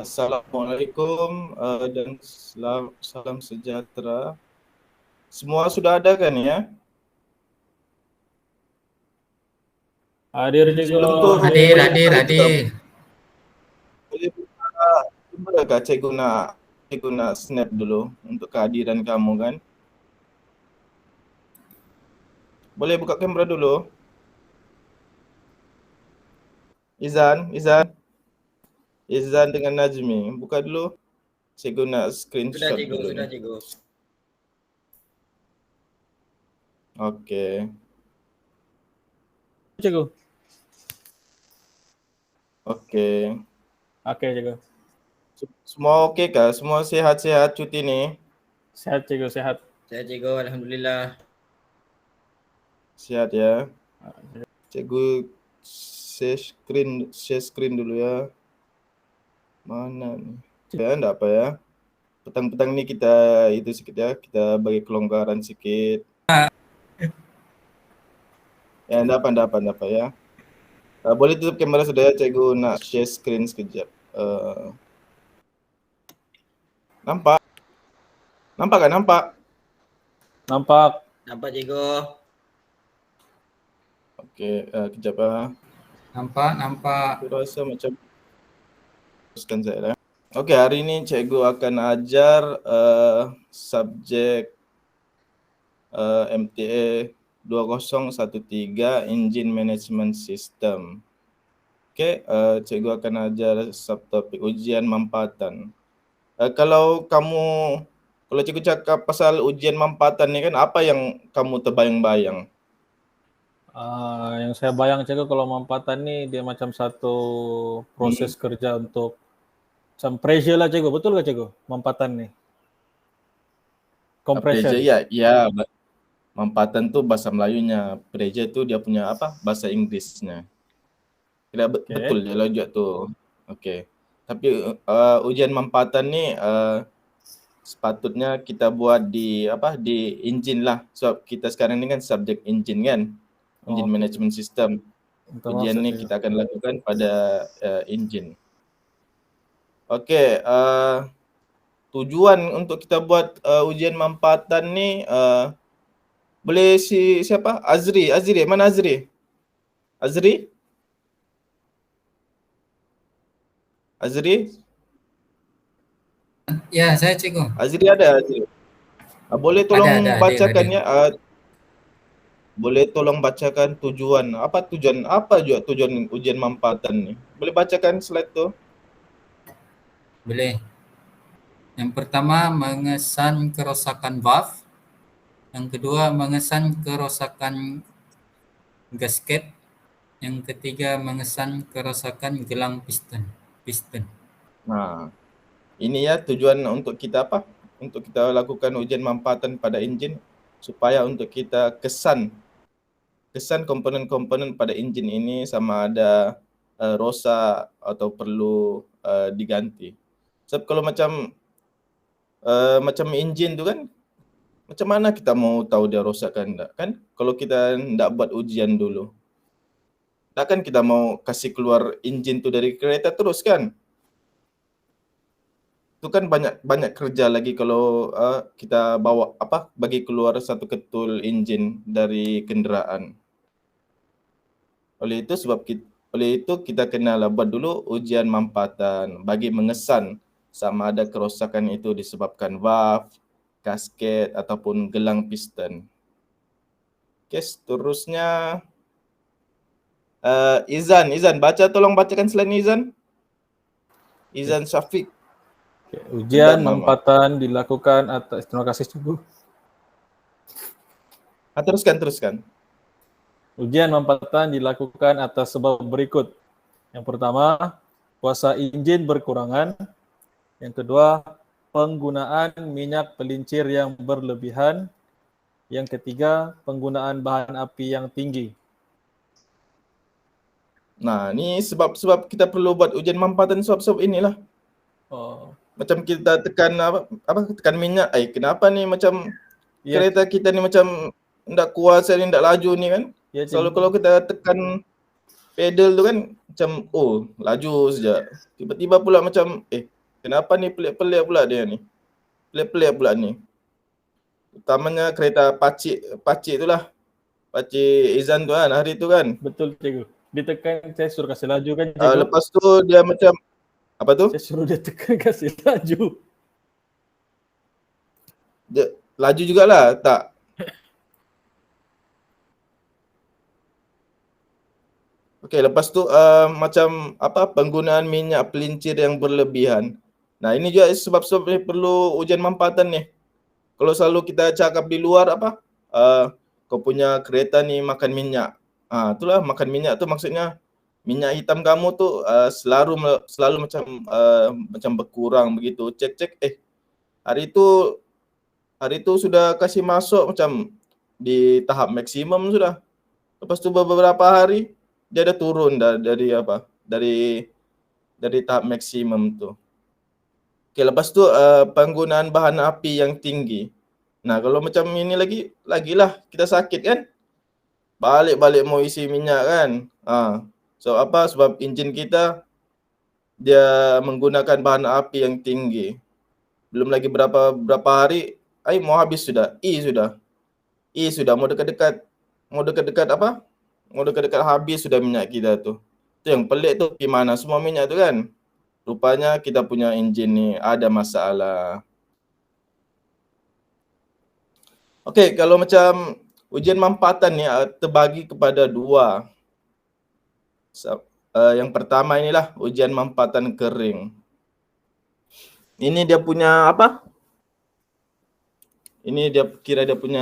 Assalamualaikum dan salam sejahtera. Semua sudah ada kan ya? Hadir cikgu. Sebelum tu Hadir, boleh hadir, buka itu tak? hadir. Boleh buka bolehkah cikgu nak snap dulu untuk kehadiran kamu kan? Boleh buka kamera dulu? Izan dengan Najmi, buka dulu. Cikgu nak screenshot dulu Sudah, ni. cikgu. Okey. Cikgu. Okey. Okey cikgu. Semua okey kah? Semua sihat-sihat cuti ni? Sehat cikgu, sehat. Saya cikgu, alhamdulillah. Sihat ya. Cikgu share screen dulu ya. Mana ni? Ya, enggak apa ya. Petang-petang ni kita itu sikit ya, kita bagi kelonggaran sikit. Ya, enggak apa ya. Boleh tutup kamera sudah ya, cikgu nak share screen sekejap. Nampak? Nampak kan? Nampak? Nampak. Nampak cikgu. Okey, kejap ah. Nampak. Aku rasa macam teruskan saya lah. Okey, hari ni cikgu akan ajar subjek MTA 2013 Engine Management System. Okey, cikgu akan ajar subtopik ujian mampatan. Kalau cikgu cakap pasal ujian mampatan ni kan, apa yang kamu terbayang-bayang? Yang saya bayang cikgu kalau mampatan ni dia macam satu proses kerja untuk macam pressure lah cikgu. Betul ke cikgu mampatan ni? Compression. Pressure ya. Mampatan tu bahasa Melayunya, pressure tu dia punya apa? Bahasa Inggerisnya. Tidak betul je lah juga tu. Okey. Tapi ujian mampatan ni sepatutnya kita buat di engine lah. Sebab kita sekarang ni kan subjek engine kan. Engine management system. Ujian ni kita akan lakukan pada engine. Okey, tujuan untuk kita buat ujian mampatan ni boleh siapa? Azri, mana Azri? Azri? Ya, saya cikgu. Azri ada. Boleh tolong bacakan ya. Boleh tolong bacakan tujuan. Apa juga tujuan ujian mampatan ni? Boleh bacakan slide tu? Boleh. Yang pertama, mengesan kerosakan valve. Yang kedua, mengesan kerosakan gasket. Yang ketiga, mengesan kerosakan gelang piston. Nah, ini ya tujuan untuk kita apa? Untuk kita lakukan ujian mampatan pada enjin supaya untuk kita kesan komponen-komponen pada enjin ini sama ada rosak atau perlu diganti. Sebab kalau macam enjin tu kan, macam mana kita mau tahu dia rosak kan enggak kan? Kalau kita enggak buat ujian dulu. Takkan kita mau kasih keluar enjin tu dari kereta terus kan? Itu kan banyak kerja lagi kalau kita bawa bagi keluar satu ketul enjin dari kenderaan. Oleh itu kita kena buat dulu ujian mampatan bagi mengesan sama ada kerosakan itu disebabkan valve, gasket ataupun gelang piston. Okey, seterusnya Izan, tolong bacakan slide Izan. Izan Syafiq. Ujian mampatan dilakukan atas, terima kasih cikgu. Teruskan. Ujian mampatan dilakukan atas sebab berikut. Yang pertama, kuasa enjin berkurangan. Yang kedua, penggunaan minyak pelincir yang berlebihan. Yang ketiga, penggunaan bahan api yang tinggi. Nah, ni sebab kita perlu buat ujian mampatan sebab inilah. Macam kita tekan tekan minyak. Kenapa ni macam kereta kita ni macam ndak kuasa ni, ndak laju ni kan? Selalu kalau kita tekan pedal tu kan macam laju saja. Tiba-tiba pula macam kenapa ni pelik-pelik pula dia ni. Pelik-pelik pula ni. Utamanya kereta pacik itulah. Pacik Izan tu kan hari tu kan. Betul cikgu. Ditekan, saya suruh kasih laju kan cikgu. Lepas tu dia macam apa tu? Saya suruh dia tekan kasih laju. Dia laju jugalah, tak. Okey, lepas tu macam apa penggunaan minyak pelincir yang berlebihan. Nah, ini juga sebab-sebab ni perlu ujian mampatan ni. Kalau selalu kita cakap di luar apa? Kau punya kereta ni makan minyak. Itulah makan minyak tu maksudnya minyak hitam kamu tu selalu macam berkurang begitu. Cek hari tu sudah kasih masuk macam di tahap maksimum sudah. Lepas tu beberapa hari dia dah turun dari tahap maksimum tu. Okey, lepas tu penggunaan bahan api yang tinggi. Nah, kalau macam ini lagilah kita sakit kan? Balik-balik mau isi minyak kan? So apa? Sebab enjin kita dia menggunakan bahan api yang tinggi. Belum lagi berapa hari, mau habis sudah. sudah mau dekat-dekat apa? Mau dekat-dekat habis sudah minyak kita tu. Tu yang pelik tu, pergi mana semua minyak tu kan? Rupanya kita punya enjin ni ada masalah. Okey, kalau macam ujian mampatan ni terbagi kepada dua. Yang pertama inilah ujian mampatan kering. Ini dia punya apa? Ini dia kira dia punya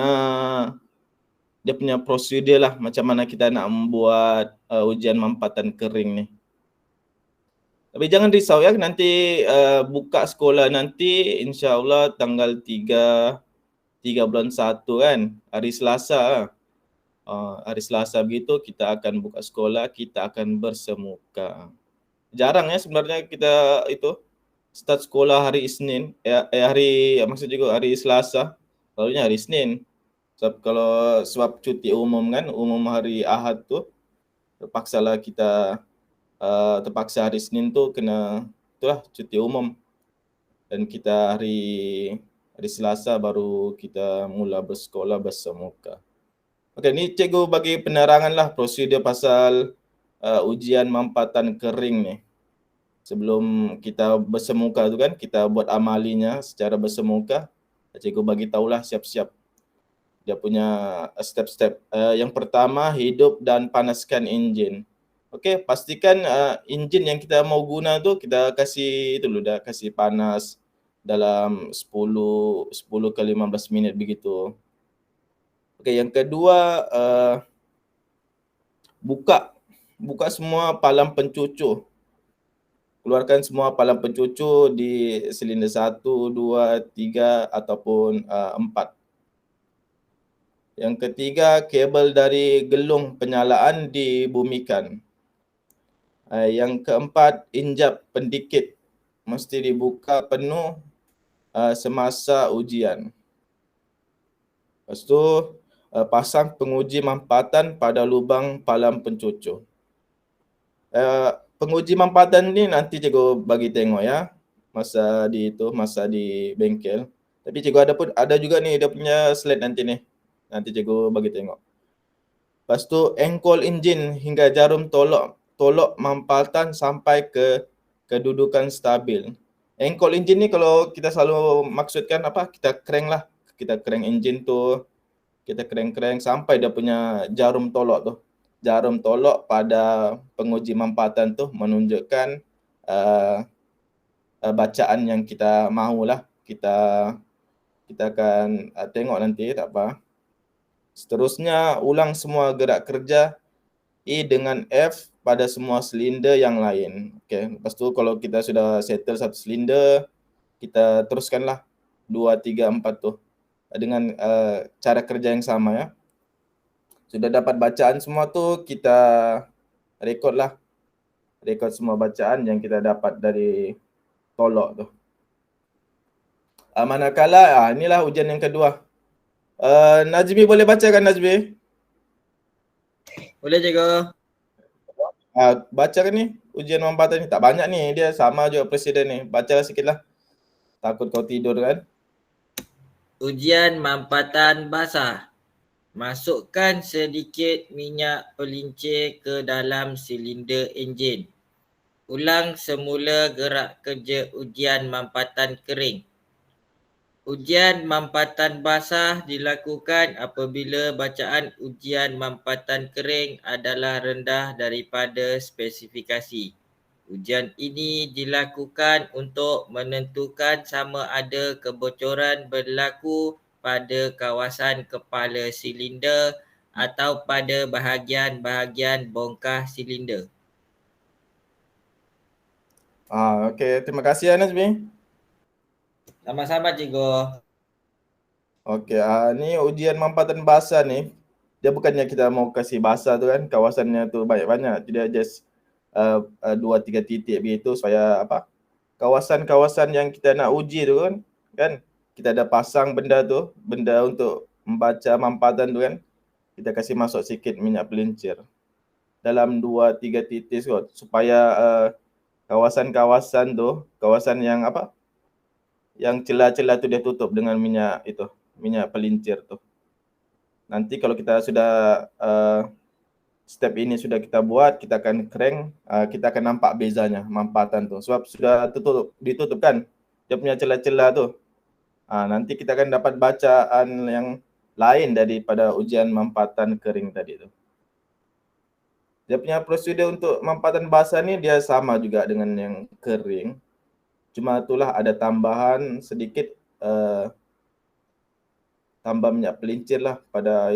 prosedur lah macam mana kita nak membuat ujian mampatan kering ni. Tapi jangan risau ya, nanti buka sekolah nanti insya-Allah tanggal 3 bulan 1 kan, hari Selasa. Hari Selasa begitu kita akan buka sekolah, kita akan bersemuka. Jarang ya sebenarnya kita itu start sekolah hari Isnin, maksud juga hari Selasa. Selalunya hari Isnin. Sebab cuti umum kan, umum hari Ahad tu terpaksalah kita terpaksa hari Senin tu kena itulah cuti umum. Dan kita hari Selasa baru kita mula bersekolah bersemuka. Okey, ni cikgu bagi penerangan lah prosedur pasal ujian mampatan kering ni. Sebelum kita bersemuka tu kan, kita buat amalinya secara bersemuka. Cikgu bagi tahulah siap-siap dia punya step-step. Yang pertama, hidup dan panaskan enjin. Okey, pastikan enjin yang kita mau guna tu kita kasih panas dalam 10 ke 15 minit begitu. Okey, yang kedua buka semua palang pencucu. Keluarkan semua palang pencucu di silinder 1, 2, 3 ataupun 4. Yang ketiga, kabel dari gelung penyalaan dibumikan. Yang keempat, injap pendikit mesti dibuka penuh semasa ujian. Lepas tu, pasang penguji mampatan pada lubang palang pencucu. Penguji mampatan ni nanti cikgu bagi tengok ya, masa di bengkel. Tapi cikgu ada juga ni dia punya slide nanti ni. Nanti cikgu bagi tengok. Lepas tu, engkol enjin hingga jarum tolok mampatan sampai ke kedudukan stabil. Engkol enjin ni kalau kita selalu maksudkan apa? Kita crank lah. Kita crank enjin tu. Kita crank sampai dia punya jarum tolok tu. Jarum tolok pada penguji mampatan tu menunjukkan bacaan yang kita mahulah. Kita akan tengok nanti, tak apa. Seterusnya, ulang semua gerak kerja E dengan F pada semua silinder yang lain. Okey, lepas tu kalau kita sudah settle satu silinder, kita teruskanlah 2, 3, 4 tu dengan cara kerja yang sama ya. Sudah dapat bacaan semua tu, kita rekod semua bacaan yang kita dapat dari tolok tu. Manakala inilah ujian yang kedua. Najmi boleh bacakan Najmi? Boleh cikgu. Baca kan ni ujian mampatan ni, tak banyak ni, dia sama juga presiden ni. Baca sikit lah. Takut kau tidur kan. Ujian mampatan basah. Masukkan sedikit minyak pelincir ke dalam silinder enjin. Ulang semula gerak kerja ujian mampatan kering. Ujian mampatan basah dilakukan apabila bacaan ujian mampatan kering adalah rendah daripada spesifikasi. Ujian ini dilakukan untuk menentukan sama ada kebocoran berlaku pada kawasan kepala silinder atau pada bahagian-bahagian bongkah silinder. Okey, terima kasih Nazmi. Sama-sama cikgu. Okey, ni ujian mampatan bahasa ni, dia bukannya kita mau kasih bahasa tu kan, kawasannya tu banyak-banyak. Dia just 2-3 titik begitu supaya apa? Kawasan-kawasan yang kita nak uji tu kan kita ada pasang benda tu, benda untuk membaca mampatan tu kan. Kita kasih masuk sikit minyak pelincir dalam 2-3 titik kot supaya kawasan-kawasan tu, kawasan yang apa? Yang celah-celah tu dia tutup dengan minyak pelincir tu. Nanti kalau kita sudah step ini sudah kita buat, kita akan crank, kita akan nampak bezanya mampatan tu. Sebab sudah ditutup kan dia punya celah-celah tu. Nanti kita akan dapat bacaan yang lain daripada ujian mampatan kering tadi tu. Dia punya prosedur untuk mampatan bahasa ni dia sama juga dengan yang kering. Cuma itulah ada tambahan sedikit tambah minyak pelincir lah pada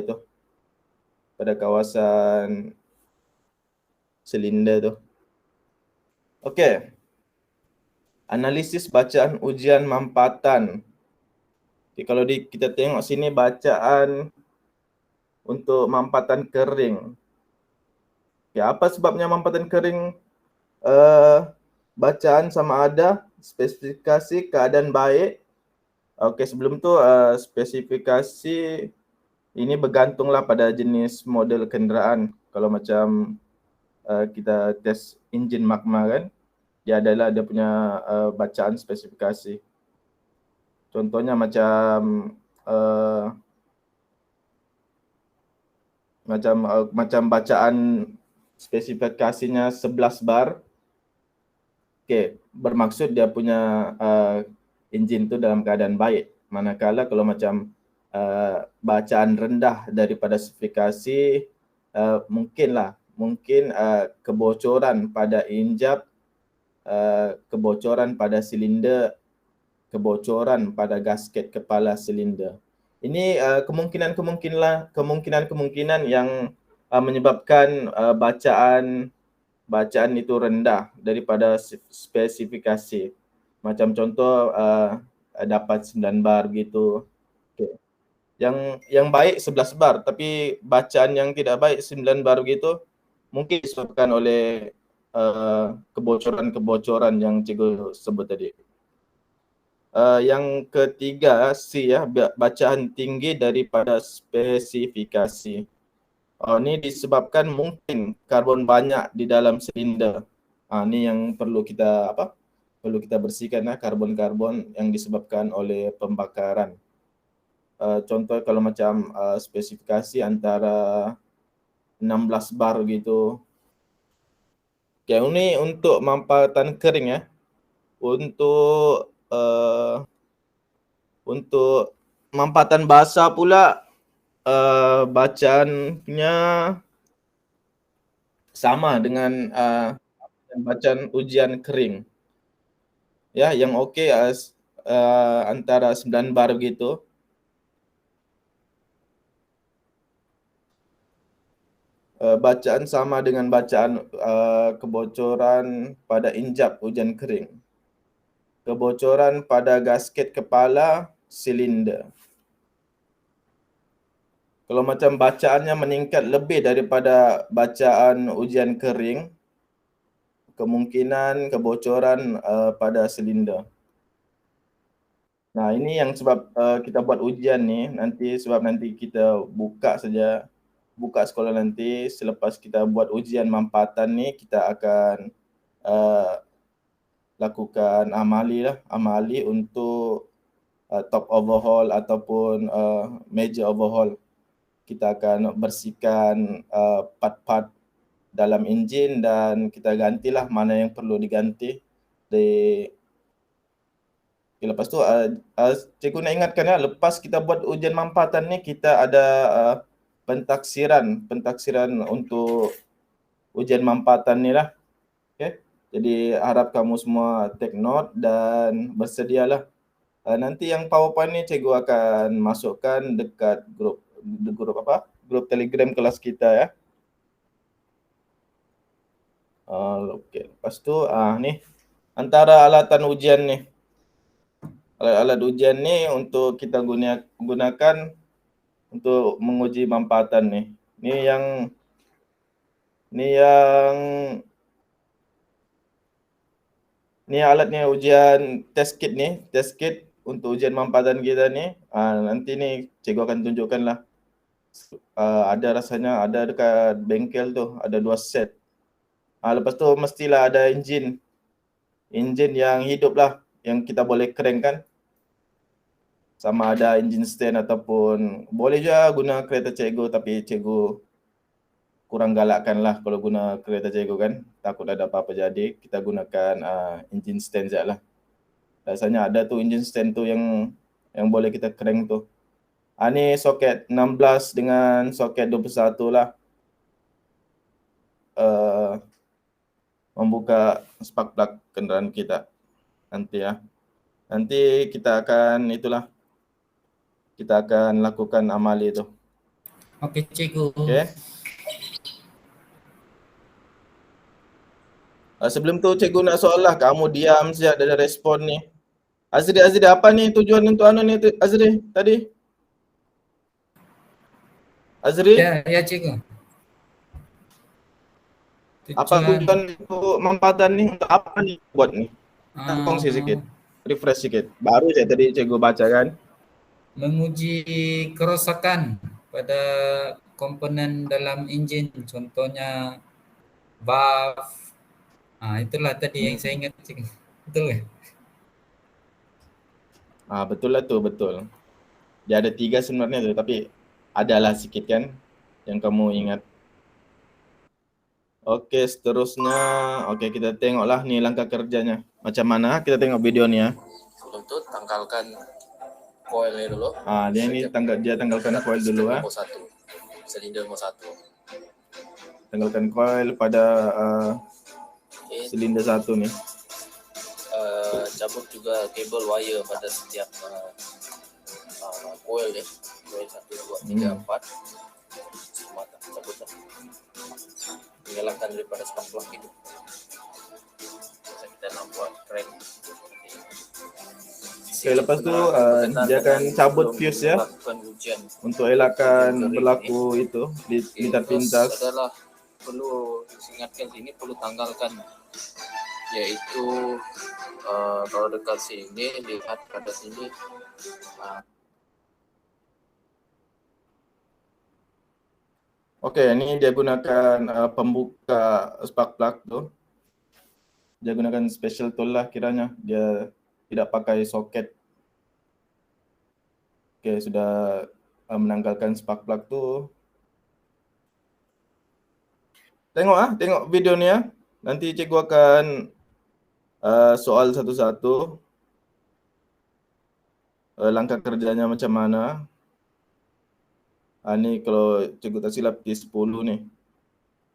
kawasan silinder tu. Okey. Analisis bacaan ujian mampatan. Okay, kalau kita tengok sini bacaan untuk mampatan kering. Okay, apa sebabnya mampatan kering bacaan sama ada spesifikasi keadaan baik. Okey, sebelum tu spesifikasi ini bergantunglah pada jenis model kenderaan. Kalau macam kita test enjin Magma kan, dia punya bacaan spesifikasi. Contohnya macam bacaan spesifikasinya 11 bar. Okey, bermaksud dia punya enjin tu dalam keadaan baik. Manakala kalau macam bacaan rendah daripada spesifikasi, mungkin kebocoran pada injap, kebocoran pada silinder, kebocoran pada gasket kepala silinder. Ini kemungkinan yang menyebabkan bacaan itu rendah daripada spesifikasi. Macam contoh dapat 9 bar begitu. Okay. Yang baik 11 bar tapi bacaan yang tidak baik 9 bar begitu mungkin disebabkan oleh kebocoran yang cikgu sebut tadi. Yang ketiga C ya, bacaan tinggi daripada spesifikasi. Ini disebabkan mungkin karbon banyak di dalam silinder. Ini yang perlu kita bersihkan karbon-karbon yang disebabkan oleh pembakaran. Contoh kalau macam spesifikasi antara 16 bar gitu. Okay, ini untuk mampatan kering ya. Untuk mampatan basah pula bacaannya sama dengan bacaan ujian kering. Ya, yang okey antara 9 bar begitu. Bacaan sama dengan bacaan kebocoran pada injap ujian kering. Kebocoran pada gasket kepala silinder. Kalau macam bacaannya meningkat lebih daripada bacaan ujian kering, kemungkinan kebocoran pada silinder. Nah, ini yang sebab kita buat ujian ni, nanti kita buka saja buka sekolah nanti, selepas kita buat ujian manfaatan ni, kita akan lakukan amali untuk top overhaul ataupun major overhaul. Kita akan bersihkan part-part dalam enjin dan kita gantilah mana yang perlu diganti. Lepas tu cikgu nak ingatkan ya, lepas kita buat ujian manfaatan ni, kita ada pentaksiran untuk ujian manfaatan ni lah. Okay? Jadi harap kamu semua take note dan bersedialah. Nanti yang PowerPoint ni cikgu akan masukkan dekat grup Telegram kelas kita ya. Okey, lepas tu ni antara alatan ujian ni. Alat ujian ni untuk kita gunakan untuk menguji manfaatan ni. Ni alatnya ujian test kit untuk ujian manfaatan kita ni. Nanti ni cikgu akan tunjukkan lah. Ada rasanya ada dekat bengkel tu, ada 2 set. Lepas tu mestilah ada enjin yang hidup lah, yang kita boleh crank kan. Sama ada engine stand ataupun boleh juga guna kereta cikgu, tapi cikgu kurang galakkan lah kalau guna kereta cikgu kan. Takut ada apa-apa jadi, kita gunakan engine stand je lah. Rasanya ada tu engine stand tu yang boleh kita crank tu. Ni soket 16 dengan soket 21 lah. Membuka spark plug kenderaan kita nanti ya. Nanti kita akan lakukan amali tu. Okey cikgu. Okey. Sebelum tu cikgu nak soal lah, kamu diam saja ada respon ni. Azri apa ni tujuan untuk ni Azri tadi? Azri? Ya cikgu. Apa tujuan untuk manfaatan ni, untuk apa ni buat ni? Nak kongsi sikit, refresh sikit. Baru je tadi cikgu baca kan. Menguji kerosakan pada komponen dalam enjin, contohnya valve. Itulah tadi yang saya ingat cikgu. Betul ke? Betul lah tu, betul. Dia ada 3 sebenarnya tu, tapi adalah sikit kan yang kamu ingat. Okey, seterusnya. Okey, kita tengoklah ni langkah kerjanya. Macam mana? Kita tengok video ni ya. Sebelum tu tanggalkan coil ni dulu. Dia tanggalkan coil dulu Nomor 1. Silinder nomor 1. Tanggalkan coil pada silinder 1 ni. Cabut juga kabel wire pada setiap coil ni. Coil 1, 2, 3, 4. Semua cabut dah. Nyalakan daripada spark plug itu. Kita nak buat crank. Okay, lepas tu dia akan cabut fuse ya, untuk elakkan berlaku itu lintas pintas. Adalah perlu ingatkan sini, perlu tanggalkan, iaitu kalau dekat sini lihat pada sini. Okey, ini dia gunakan pembuka spark plug tu. Dia gunakan special tool lah kiranya. Dia tidak pakai soket. Okey, sudah menanggalkan spark plug tu. Tengok video ni ya. Nanti cikgu akan soal satu-satu. Langkah kerjanya macam mana. Ni kalau cikgu tak silap T10 ni.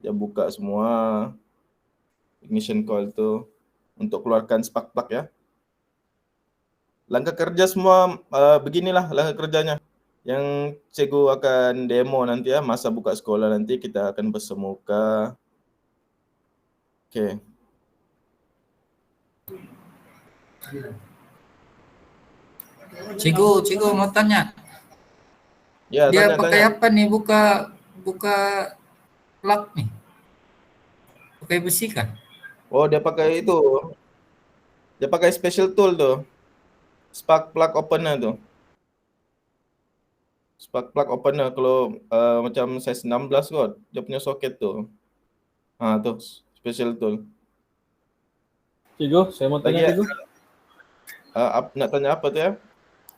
Dia buka semua ignition coil tu untuk keluarkan spark plug ya. Langkah kerja semua beginilah langkah kerjanya. Yang cikgu akan demo nanti ya, masa buka sekolah nanti kita akan bersemuka. Okey. Cikgu mau tanya. Ya, Dia tanya. pakai apa nih buka plug nih? Pakai besi kan? Oh, dia pakai itu. Dia pakai special tool tu. Spark plug opener tu. Spark plug opener kalau macam size 16 kot, dia punya soket tu. Tu special tool. Cikgu, saya mau Lagi tanya cikgu. nak tanya apa tu ya?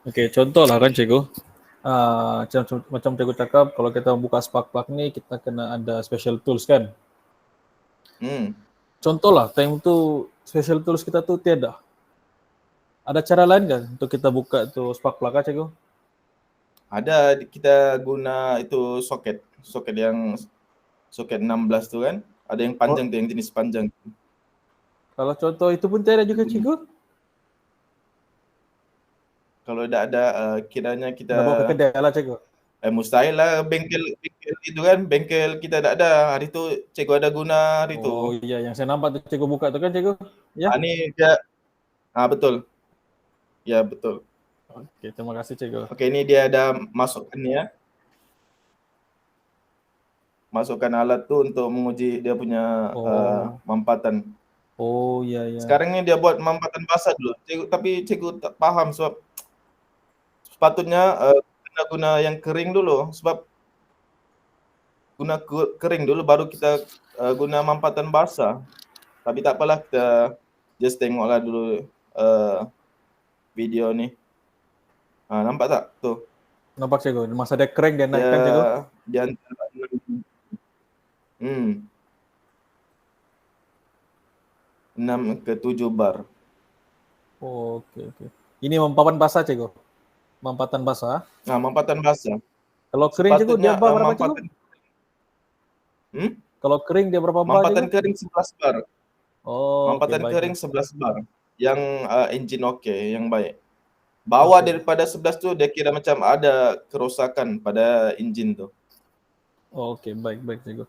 Okey, contoh lah kan cikgu. Macam cikgu cakap, kalau kita buka spark plug ni, kita kena ada special tools kan. Contoh lah, time tu special tools kita tu tiada. Ada cara lain kan untuk kita buka tu spark plug kan cikgu? Ada, kita guna itu soket yang soket 16 tu kan. Ada yang panjang tu, yang jenis panjang. Kalau contoh itu pun tiada juga cikgu? Kalau tidak ada, kiranya kita Kita bawa ke kedai lah cikgu. Mustahil lah bengkel itu kan, bengkel kita tak ada. Hari tu cikgu ada guna hari tu. Oh iya, yang saya nampak tu cikgu buka tu kan cikgu? Ya. Ni dia, betul. Ya betul. Okey, terima kasih cikgu. Okey, ni dia ada masukkan ni ya. Masukkan alat tu untuk menguji dia punya mampatan. Oh iya. Sekarang ni dia buat mampatan basah dulu. Tapi cikgu tak faham sebab sepatutnya kena guna yang kering dulu, sebab guna kering dulu baru kita guna mampatan basah. Tapi tak apalah, kita just tengoklah dulu video ni. Nampak tak tu? Nampak cikgu, masa dia crank dia naikkan cikgu. Dia antara 6 ke 7 bar. Oh, okey. Ini mampatan basah cikgu. Mampatan basah. Mampatan basah. Kalau kering cikgu dia bar berapa cikgu? Kalau kering dia berapa bar? Mampatan kering 11 bar. Oh, mampatan okay, kering 11 bar. Yang engine okey, yang baik. Bawah daripada 11 tu dia kira macam ada kerosakan pada enjin tu. Oh, okey, baik cikgu.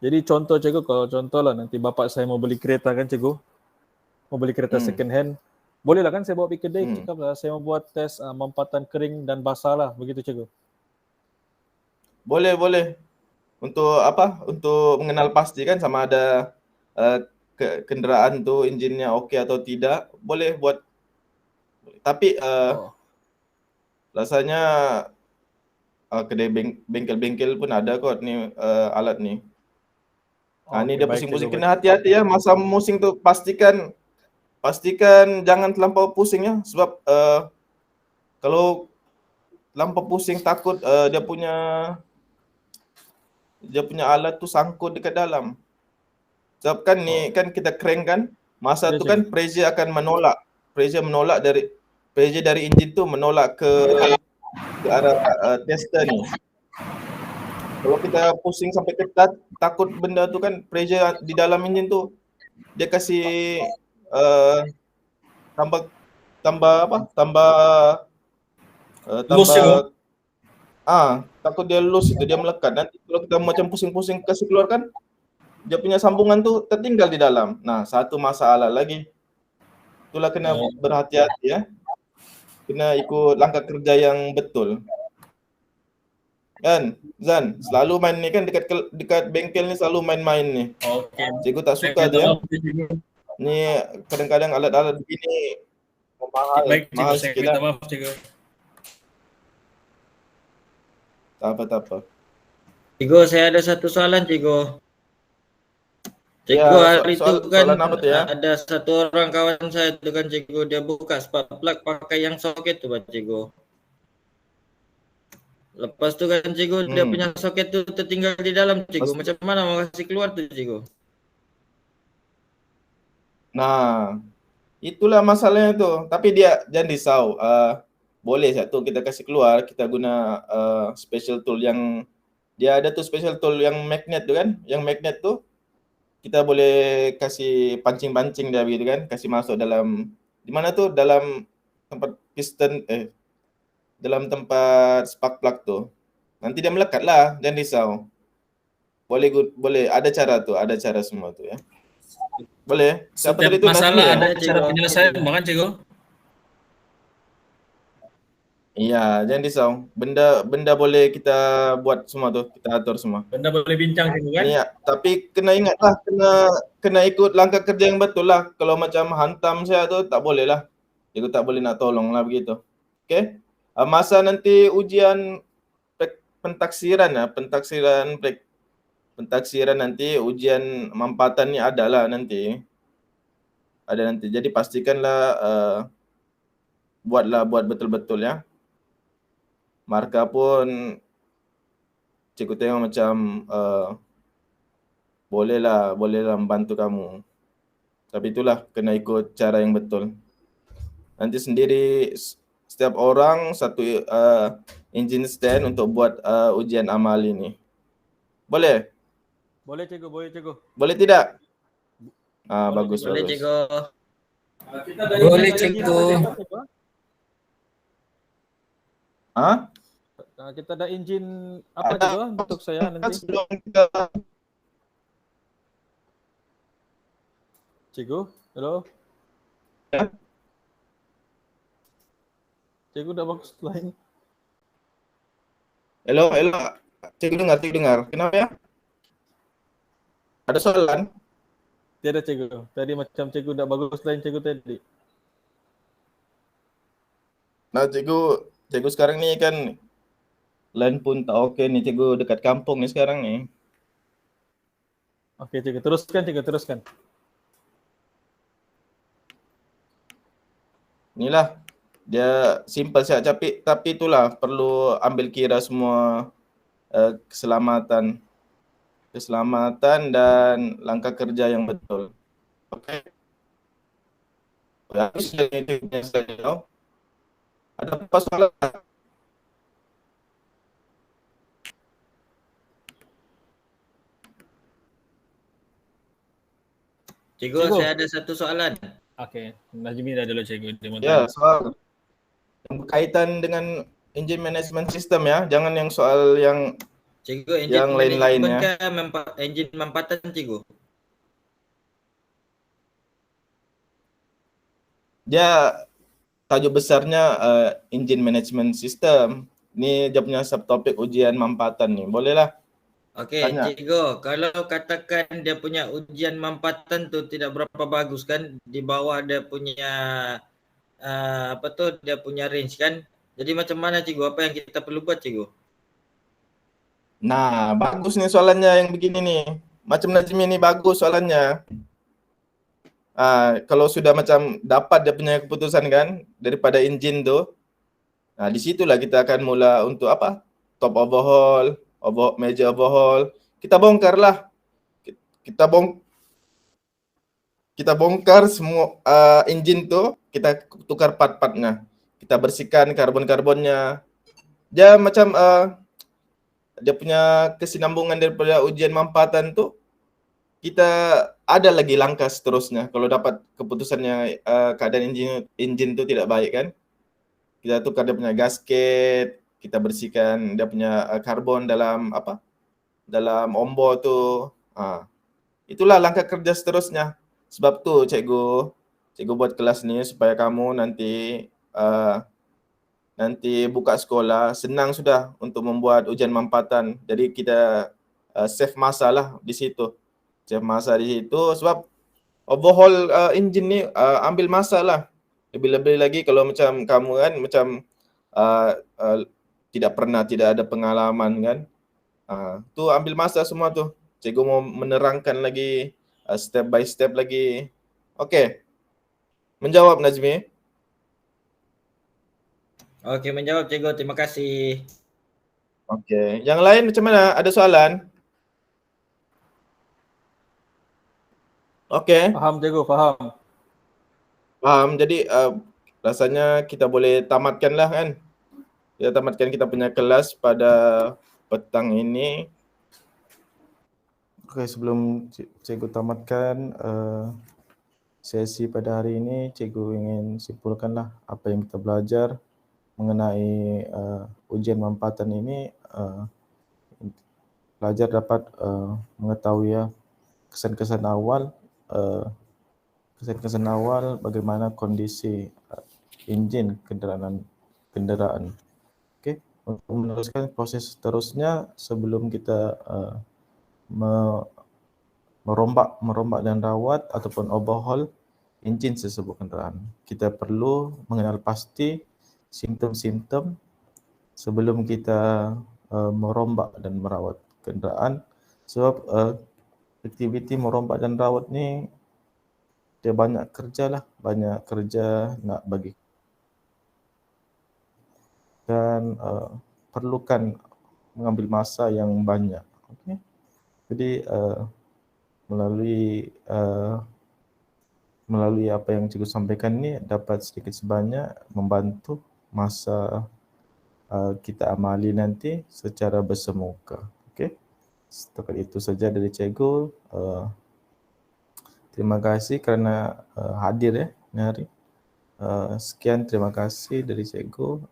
Jadi contoh cikgu, kalau contoh lah nanti bapak saya mau beli kereta kan cikgu. Mau beli kereta second hand. Boleh lah kan saya bawa pergi kedai, cakap lah saya mau buat tes mampatan kering dan basah lah, begitu cikgu? Boleh. Untuk apa? Untuk mengenal pasti kan sama ada kenderaan tu enjinnya okey atau tidak, boleh buat. Tapi rasanya kedai bengkel-bengkel pun ada kot ni alat ni. Ni dia pusing-pusing, kena hati-hati ya masa musing tu, pastikan jangan terlampau pusing ya, sebab kalau terlampau pusing takut dia punya alat tu sangkut dekat dalam. Sebab kan ni kan kita crank kan, masa tu kan pressure dari enjin tu menolak ke arah tester ni. Kalau kita pusing sampai ketat, takut benda tu kan pressure di dalam enjin tu dia kasih tambah takut dia loose itu, dia melekat. Nanti kalau kita macam pusing-pusing kasih keluarkan, dia punya sambungan tu tertinggal di dalam. Nah, satu masalah lagi. Itulah kena berhati-hati ya. Kena ikut langkah kerja yang betul. Kan, Zan, selalu main ni kan dekat bengkel ni selalu main-main ni. Okey. Cikgu tak suka tu ya. Ni kadang-kadang alat-alat begini mahal sikit lah. Maaf cikgu. Tak apa. Cikgu, saya ada satu soalan cikgu. Cikgu hari tu kan ada satu orang kawan saya tu kan cikgu, dia buka spark plug pakai yang soket tu cikgu. Lepas tu kan cikgu dia punya soket tu tertinggal di dalam cikgu. Macam mana mau kasih keluar tu cikgu? Nah, itulah masalahnya tu. Tapi dia jangan risau. Boleh satu kita kasih keluar, kita guna special tool yang dia ada tu, special tool yang magnet tu kan. Yang magnet tu kita boleh kasih pancing-pancing dia begitu kan, kasih masuk dalam di mana tu, dalam tempat piston dalam tempat spark plug tu. Nanti dia melekat lah, jangan risau. Boleh ada cara tu, ada cara semua tu ya. Boleh. Siapa tadi tu masalah ada cara penyelesaian kan cikgu? Iya, jangan risau. Benda boleh kita buat semua tu, kita atur semua. Benda boleh bincang cikgu kan? Iya, tapi kena ingatlah, kena ikut langkah kerja yang betul lah. Kalau macam hantam saya tu tak boleh lah. Cikgu tak boleh nak tolong lah begitu. Okey? Masa nanti ujian pentaksiran ya, pentaksiran nanti ujian mampatan ni adalah nanti. Ada nanti. Jadi pastikanlah buat betul-betul ya. Markah pun cikgu tengok macam bolehlah membantu kamu. Tapi itulah kena ikut cara yang betul. Nanti sendiri setiap orang satu engine stand untuk buat ujian amal ini. Boleh? Boleh cikgu, boleh cikgu. Boleh tidak? Boleh, Bagus, cikgu. Boleh bagus. cikgu. Boleh, cikgu. Kita ada engine apa cikgu untuk saya nanti? Sebelum kita Cikgu, halo. Ya. Cikgu dah bagus lain. Hello. Cikgu dengar. Kenapa ya? Ada soalan? Tiada cikgu. Tadi macam cikgu dah bagus lain cikgu tadi. Nah, cikgu sekarang ni kan line pun tak okey ni, cikgu dekat kampung ni sekarang ni. Okey cikgu, teruskan cikgu, teruskan. Inilah dia simple saja tapi itulah perlu ambil kira semua keselamatan dan langkah kerja yang betul. Okey. Habis itu saja. Ada apa soalan? Cikgu, saya ada satu soalan. Okey, Najmi dah dulu cikgu. Ya, soal yang berkaitan dengan engine management system ya. Jangan yang soal yang Cikgu, yang lain-lain ya. Engine mampatan cikgu. Dia tajuk besarnya engine management system. Ni dia punya subtopik ujian mampatan ni. Bolehlah. Okey, Tanya. cikgu, kalau katakan dia punya ujian mampatan tu tidak berapa bagus kan, di bawah dia punya dia punya range kan. Jadi macam mana cikgu, apa yang kita perlu buat cikgu? Nah, bagus nih soalannya yang begini nih. Macam Najmi ni bagus soalannya. Kalau sudah macam dapat dia punya keputusan kan daripada engine tu, di situlah kita akan mula untuk apa? Top overhaul, major overhaul. Kita bongkarlah. Kita bongkar semua engine tu, kita tukar part-partnya. Kita bersihkan karbon-karbonnya. Dia macam dia punya kesinambungan daripada ujian mampatan tu, kita ada lagi langkah seterusnya. Kalau dapat keputusannya keadaan engine tu tidak baik kan, kita tukar dia punya gasket, kita bersihkan dia punya karbon dalam onboard tu. Itulah langkah kerja seterusnya. Sebab tu cikgu buat kelas ni supaya kamu nanti buka sekolah senang sudah untuk membuat ujian mampatan. Jadi kita save masa lah di situ. Save masa di situ sebab overhaul engine ni ambil masa lah. Lebih-lebih lagi kalau macam kamu kan macam tidak ada pengalaman kan. Tu ambil masa semua tu. Cikgu mau menerangkan lagi step by step lagi. Okey. Menjawab Najmi? Okey, menjawab cikgu. Terima kasih. Okey. Yang lain macam mana? Ada soalan? Okey. Faham cikgu, faham. Faham. Jadi rasanya kita boleh tamatkan lah kan. Kita tamatkan kita punya kelas pada petang ini. Okey, sebelum cikgu tamatkan sesi pada hari ini, cikgu ingin simpulkanlah apa yang kita belajar mengenai ujian mampatan ini. Pelajar dapat mengetahui ya kesan-kesan awal bagaimana kondisi enjin kenderaan. Okey, untuk meneruskan proses seterusnya sebelum kita merombak dan rawat ataupun overhaul enjin sesebuah kenderaan, kita perlu mengenal pasti simptom-simptom sebelum kita merombak dan merawat kenderaan. Sebab aktiviti merombak dan rawat ni dia banyak kerja lah, banyak kerja nak bagi dan perlukan mengambil masa yang banyak. Okay. Jadi melalui apa yang cikgu sampaikan ni dapat sedikit sebanyak membantu masa kita amali nanti secara bersemuka. Okey. Setakat itu saja dari cikgu. Terima kasih kerana hadir ni hari. Sekian, terima kasih dari cikgu.